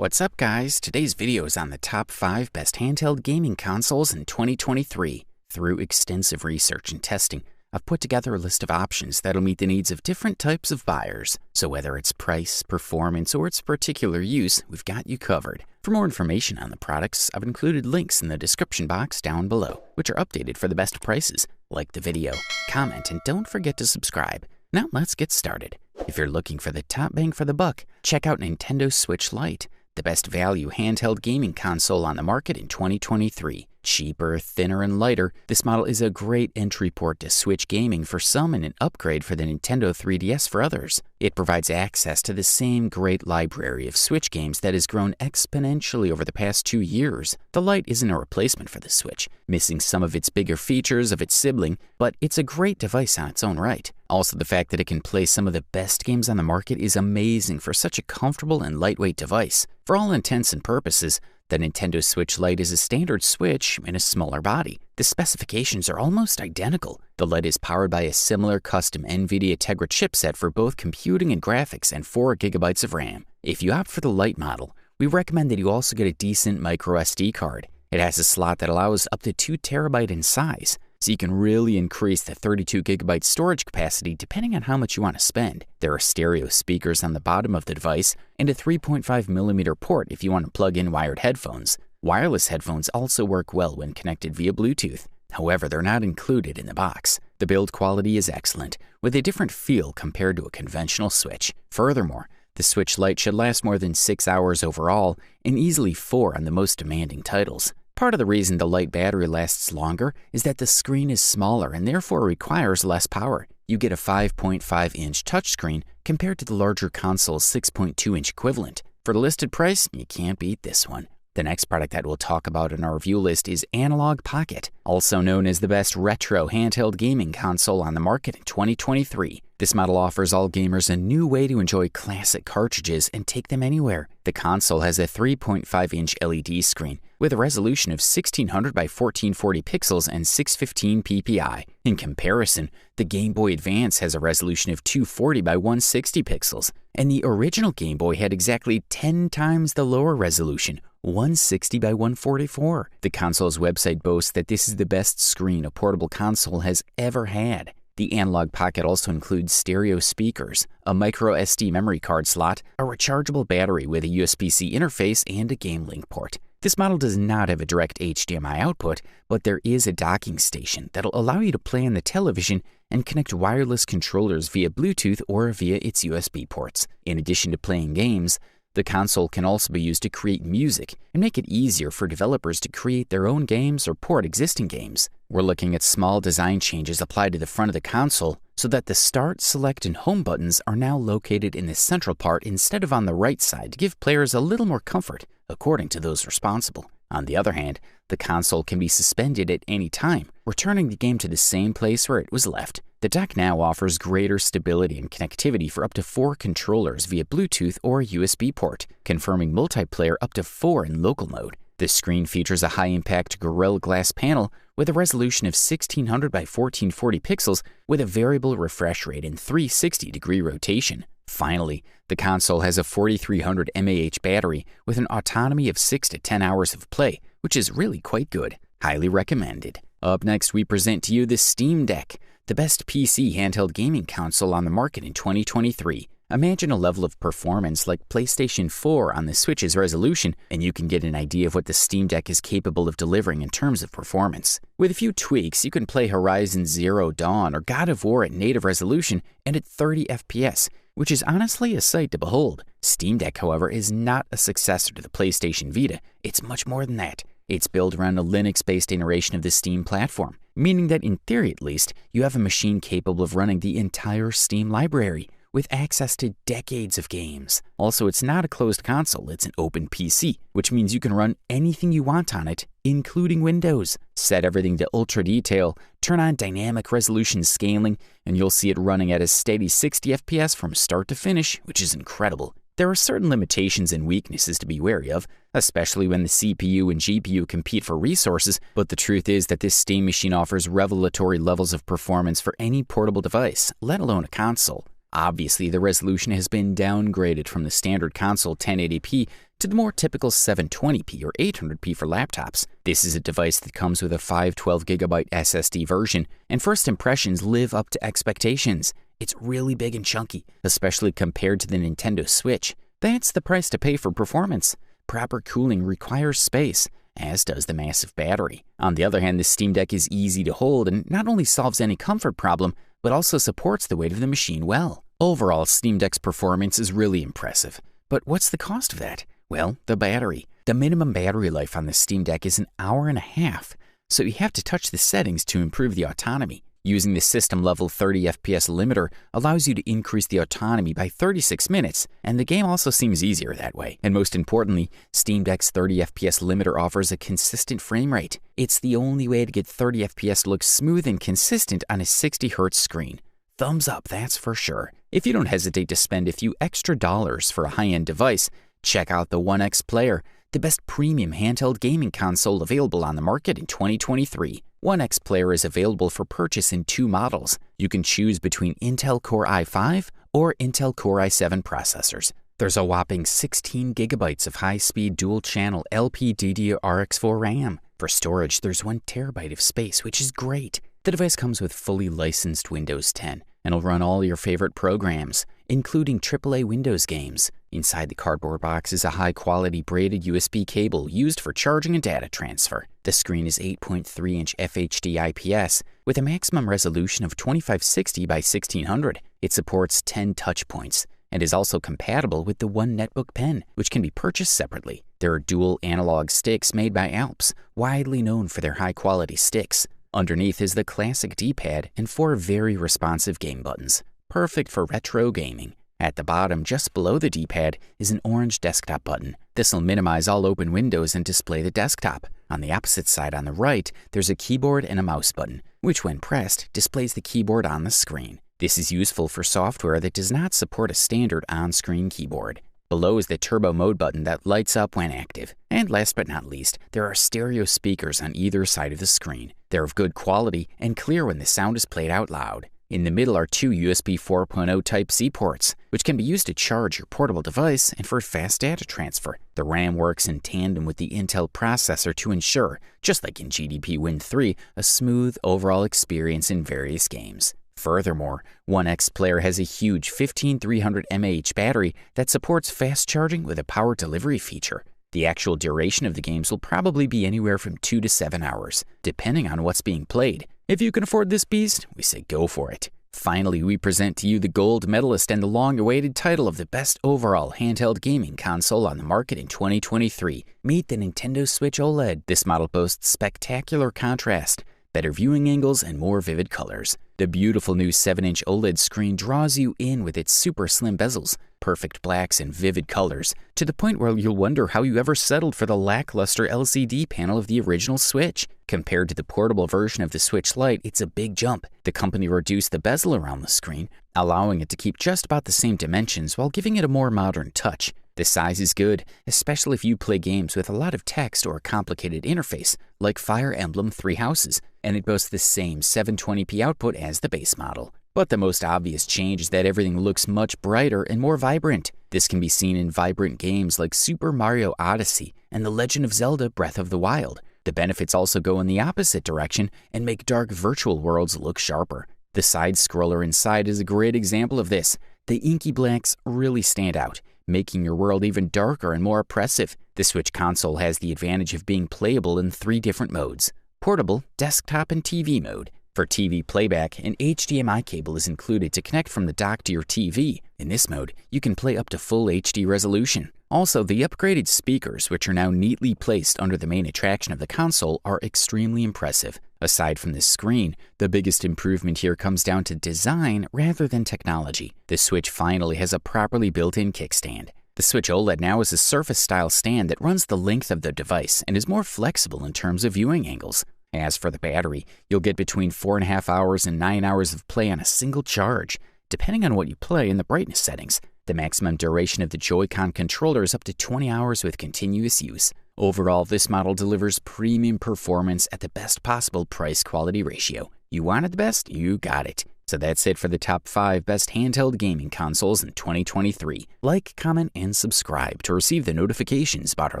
What's up, guys? Today's video is on the top 5 best handheld gaming consoles in 2023. Through extensive research and testing, I've put together a list of options that'll meet the needs of different types of buyers. So whether it's price, performance, or its particular use, we've got you covered. For more information on the products, I've included links in the description box down below, which are updated for the best prices. Like the video, comment, and don't forget to subscribe. Now let's get started. If you're looking for the top bang for the buck, check out Nintendo Switch Lite, the best value handheld gaming console on the market in 2023. Cheaper, thinner, and lighter, this model is a great entry port to Switch gaming for some and an upgrade for the Nintendo 3DS for others. It provides access to the same great library of Switch games that has grown exponentially over the past 2 years. The Lite isn't a replacement for the Switch, missing some of its bigger features of its sibling, but it's a great device on its own right. Also, the fact that it can play some of the best games on the market is amazing for such a comfortable and lightweight device. For all intents and purposes, the Nintendo Switch Lite is a standard Switch in a smaller body. The specifications are almost identical. The Lite is powered by a similar custom NVIDIA Tegra chipset for both computing and graphics and 4 GB of RAM. If you opt for the Lite model, we recommend that you also get a decent microSD card. It has a slot that allows up to 2 TB in size, so you can really increase the 32 GB storage capacity depending on how much you want to spend. There are stereo speakers on the bottom of the device and a 3.5mm port if you want to plug in wired headphones. Wireless headphones also work well when connected via Bluetooth. However, they're not included in the box. The build quality is excellent, with a different feel compared to a conventional Switch. Furthermore, the Switch Lite should last more than 6 hours overall and easily 4 on the most demanding titles. Part of the reason the Lite battery lasts longer is that the screen is smaller and therefore requires less power. You get a 5.5-inch touchscreen compared to the larger console's 6.2-inch equivalent. For the listed price, you can't beat this one. The next product that we'll talk about in our review list is Analogue Pocket, also known as the best retro handheld gaming console on the market in 2023. This model offers all gamers a new way to enjoy classic cartridges and take them anywhere. The console has a 3.5-inch LED screen with a resolution of 1600 by 1440 pixels and 615 ppi. In comparison, the Game Boy Advance has a resolution of 240 by 160 pixels, and the original Game Boy had exactly 10 times the lower resolution, 160 by 144. The console's website boasts that this is the best screen a portable console has ever had. The Analogue Pocket also includes stereo speakers, a microSD memory card slot, a rechargeable battery with a USB-C interface, and a Game Link port. This model does not have a direct HDMI output, but there is a docking station that'll allow you to play on the television and connect wireless controllers via Bluetooth or via its USB ports. In addition to playing games, the console can also be used to create music and make it easier for developers to create their own games or port existing games. We're looking at small design changes applied to the front of the console so that the Start, Select, and Home buttons are now located in the central part instead of on the right side to give players a little more comfort, according to those responsible. On the other hand, the console can be suspended at any time, returning the game to the same place where it was left. The dock now offers greater stability and connectivity for up to 4 controllers via Bluetooth or USB port, confirming multiplayer up to 4 in local mode. The screen features a high-impact Gorilla Glass panel with a resolution of 1600 by 1440 pixels with a variable refresh rate and 360-degree rotation. Finally, the console has a 4300 mAh battery with an autonomy of 6 to 10 hours of play, which is really quite good. Highly recommended. Up next, we present to you the Steamdeck, the best PC handheld gaming console on the market in 2023. Imagine a level of performance like PlayStation 4 on the Switch's resolution, and you can get an idea of what the Steamdeck is capable of delivering in terms of performance. With a few tweaks, you can play Horizon Zero Dawn or God of War at native resolution and at 30 FPS, which is honestly a sight to behold. Steamdeck, however, is not a successor to the PlayStation Vita. It's much more than that. It's built around a Linux-based iteration of the Steam platform, meaning that in theory at least, you have a machine capable of running the entire Steam library, with access to decades of games. Also, it's not a closed console, it's an open PC, which means you can run anything you want on it, including Windows. Set everything to ultra detail, turn on dynamic resolution scaling, and you'll see it running at a steady 60 FPS from start to finish, which is incredible. There are certain limitations and weaknesses to be wary of, especially when the CPU and GPU compete for resources, but the truth is that this Steam machine offers revelatory levels of performance for any portable device, let alone a console. Obviously, the resolution has been downgraded from the standard console 1080p to the more typical 720p or 800p for laptops. This is a device that comes with a 512GB SSD version, and first impressions live up to expectations. It's really big and chunky, especially compared to the Nintendo Switch. That's the price to pay for performance. Proper cooling requires space, as does the massive battery. On the other hand, the Steamdeck is easy to hold and not only solves any comfort problem, but also supports the weight of the machine well. Overall, Steamdeck's performance is really impressive. But what's the cost of that? Well, the battery. The minimum battery life on the Steamdeck is an hour and a half, so you have to touch the settings to improve the autonomy. Using the system-level 30 FPS limiter allows you to increase the autonomy by 36 minutes, and the game also seems easier that way. And most importantly, Steamdeck's 30 FPS limiter offers a consistent frame rate. It's the only way to get 30 FPS to look smooth and consistent on a 60Hz screen. Thumbs up, that's for sure. If you don't hesitate to spend a few extra dollars for a high-end device, check out the OneXPlayer, the best premium handheld gaming console available on the market in 2023. OneXPlayer is available for purchase in 2 models. You can choose between Intel Core i5 or Intel Core i7 processors. There's a whopping 16 gigabytes of high-speed dual-channel LPDDR4 RAM. For storage, there's 1 terabyte of space, which is great. The device comes with fully licensed Windows 10 and will run all your favorite programs, including AAA Windows games. Inside the cardboard box is a high-quality braided USB cable used for charging and data transfer. The screen is 8.3-inch FHD IPS with a maximum resolution of 2560 by 1600. It supports 10 touch points and is also compatible with the One Netbook Pen, which can be purchased separately. There are dual analog sticks made by Alps, widely known for their high-quality sticks. Underneath is the classic D-pad and 4 very responsive game buttons, perfect for retro gaming. At the bottom, just below the D-pad, is an orange desktop button. This will minimize all open windows and display the desktop. On the opposite side on the right, there's a keyboard and a mouse button, which when pressed, displays the keyboard on the screen. This is useful for software that does not support a standard on-screen keyboard. Below is the turbo mode button that lights up when active. And last but not least, there are stereo speakers on either side of the screen. They're of good quality and clear when the sound is played out loud. In the middle are 2 USB 4.0 Type-C ports, which can be used to charge your portable device and for fast data transfer. The RAM works in tandem with the Intel processor to ensure, just like in GDP Win 3, a smooth overall experience in various games. Furthermore, OneXPlayer has a huge 15300 mAh battery that supports fast charging with a power delivery feature. The actual duration of the games will probably be anywhere from 2 to 7 hours, depending on what's being played. If you can afford this beast, we say go for it. Finally, we present to you the gold medalist and the long-awaited title of the best overall handheld gaming console on the market in 2023. Meet the Nintendo Switch OLED. This model boasts spectacular contrast, better viewing angles, and more vivid colors. The beautiful new 7-inch OLED screen draws you in with its super slim bezels, perfect blacks, and vivid colors, to the point where you'll wonder how you ever settled for the lackluster LCD panel of the original Switch. Compared to the portable version of the Switch Lite, it's a big jump. The company reduced the bezel around the screen, allowing it to keep just about the same dimensions while giving it a more modern touch. The size is good, especially if you play games with a lot of text or a complicated interface, like Fire Emblem 3 Houses, and it boasts the same 720p output as the base model. But the most obvious change is that everything looks much brighter and more vibrant. This can be seen in vibrant games like Super Mario Odyssey and The Legend of Zelda Breath of the Wild. The benefits also go in the opposite direction and make dark virtual worlds look sharper. The side scroller inside is a great example of this. The inky blacks really stand out, making your world even darker and more oppressive. The Switch console has the advantage of being playable in 3 different modes: portable, desktop, and TV mode. For TV playback, an HDMI cable is included to connect from the dock to your TV. In this mode, you can play up to full HD resolution. Also, the upgraded speakers, which are now neatly placed under the main attraction of the console, are extremely impressive. Aside from the screen, the biggest improvement here comes down to design rather than technology. The Switch finally has a properly built-in kickstand. The Switch OLED now is a Surface-style stand that runs the length of the device and is more flexible in terms of viewing angles. As for the battery, you'll get between 4.5 hours and 9 hours of play on a single charge, depending on what you play and the brightness settings. The maximum duration of the Joy-Con controller is up to 20 hours with continuous use. Overall, this model delivers premium performance at the best possible price-quality ratio. You wanted the best? You got it. So that's it for the top 5 best handheld gaming consoles in 2023. Like, comment, and subscribe to receive the notifications about our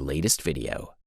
latest video.